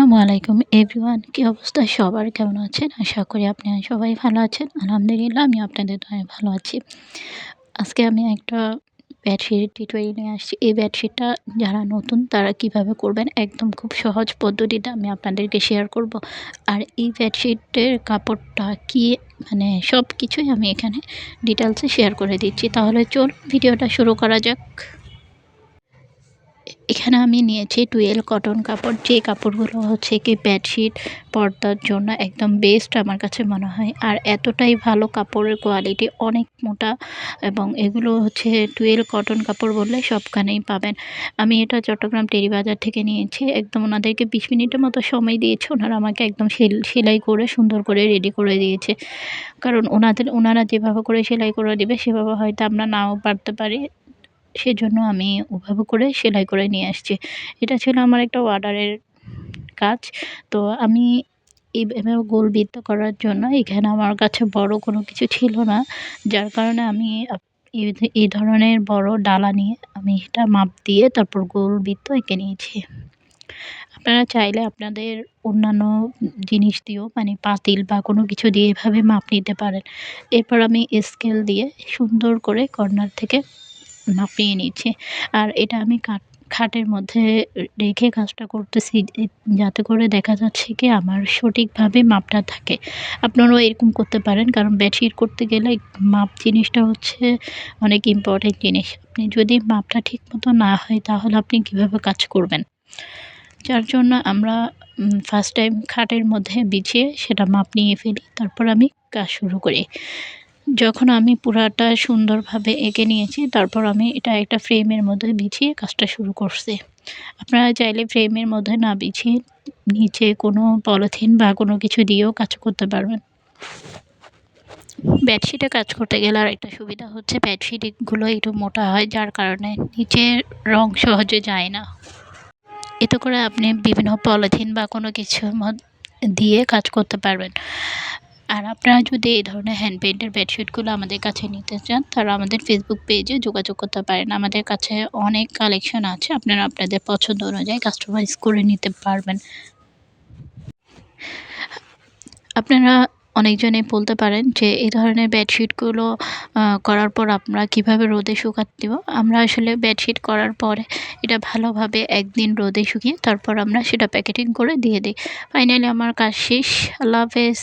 আসসালামু আলাইকুম এভরিওয়ান, কি অবস্থা সবার? কেমন আছেন? আশা করি আপনারা সবাই ভালো আছেন। আলহামদুলিল্লাহ আমি আপনাদের দয়ায় ভালো আছি। আজকে আমি একটা বেডশিট টিউটোরিয়াল নিয়ে আসছি। এই বেডশিটটা যারা নতুন তারা কিভাবে করবেন একদম খুব সহজ পদ্ধতিতে আমি আপনাদেরকে শেয়ার করব। আর এই বেডশিটের কাপড়টা কি মানে সব কিছুই আমি এখানে ডিটেইলসে শেয়ার করে দিচ্ছি। তাহলে চলুন ভিডিওটা শুরু করা যাক। এখানে আমি নিয়েছি টুয়েল কটন কাপড়, যে কাপড়গুলো হচ্ছে কি বেডশিট পর্দার জন্য একদম বেস্ট আমার কাছে মনে হয়। আর এতটাই ভালো কাপড়ের কোয়ালিটি, অনেক মোটা, এবং এগুলো হচ্ছে টুয়েল কটন কাপড় বললে সবখানেই পাবেন। আমি এটা চট্টগ্রাম টেরি বাজার থেকে নিয়েছি। একদম ওনাদেরকে ২০ মিনিটের মতো সময় দিয়েছে। ওনারা আমাকে একদম সেলাই করে সুন্দর করে রেডি করে দিয়েছে। কারণ ওনারা যেভাবে করে সেলাই করে দিবে সেভাবে হয়তো আমরা নাও পারতে পারি। সেজন্য আমি ওভাবে করে সেলাই করে নিয়ে আসছি। এটা ছিল আমার একটা অর্ডারের কাজ। তো আমি এভাবে গোল বৃত্ত করার জন্য এখানে আমার কাছে বড় কোনো কিছু ছিল না। যার কারণে আমি এই ধরনের বড় ডালা নিয়ে আমি এটা মাপ দিয়ে তারপর গোল বৃত্ত এঁকে নিয়েছি। আপনারা চাইলে আপনাদের অন্যান্য জিনিস দিয়েও মানে পাতিল বা কোনো কিছু দিয়ে এভাবে মাপ নিতে পারেন। এরপর আমি স্কেল দিয়ে সুন্দর করে কর্নার থেকে মাপিয়ে নিচ্ছি। আর এটা আমি খাটের মধ্যে রেখে কাজটা করতেছি, যাতে করে দেখা যাচ্ছে কি আমার সঠিকভাবে মাপটা থাকে। আপনারাও এরকম করতে পারেন, কারণ বেডশিট করতে গেলে মাপ জিনিসটা হচ্ছে অনেক ইম্পর্টেন্ট জিনিস। আপনি যদি মাপটা ঠিকমতো না হয় তাহলে আপনি কীভাবে কাজ করবেন? যার জন্য আমরা ফার্স্ট টাইম খাটের মধ্যে বিছিয়ে সেটা মাপ নিয়ে ফেলি, তারপর আমি কাজ শুরু করি। যখন আমি পুরাটা সুন্দরভাবে এঁকে নিয়েছি তারপর আমি এটা একটা ফ্রেমের মধ্যে বিছিয়ে কাজটা শুরু করছি। আপনারা চাইলে ফ্রেমের মধ্যে না বিছিয়ে নিচে কোনো পলিথিন বা কোনো কিছু দিয়েও কাজ করতে পারবেন। বেডশিটে কাজ করতে গেলে আরেকটা সুবিধা হচ্ছে বেডশিটগুলো একটু মোটা হয়, যার কারণে নিচের রং সহজে যায় না। এতে করে আপনি বিভিন্ন পলিথিন বা কোনো কিছু দিয়ে কাজ করতে পারবেন। আর আপনারা যদি এই ধরনের হ্যান্ড পেইন্টের বেডশিটগুলো আমাদের কাছে নিতে চান, তারা আমাদের ফেসবুক পেজে যোগাযোগ করতে পারেন। আমাদের কাছে অনেক কালেকশন আছে, আপনারা আপনাদের পছন্দ অনুযায়ী কাস্টমাইজ করে নিতে পারবেন। আপনারা অনেকজনেই বলতে পারেন যে এই ধরনের বেডশিটগুলো করার পর আমরা কীভাবে রোদে শুকাতে দেব। আমরা আসলে বেডশিট করার পরে এটা ভালোভাবে একদিন রোদে শুকিয়ে তারপর আমরা সেটা প্যাকেটিং করে দিয়ে দিই। ফাইনালি আমার কাজ শেষ। আল্লাহ হাফেজ।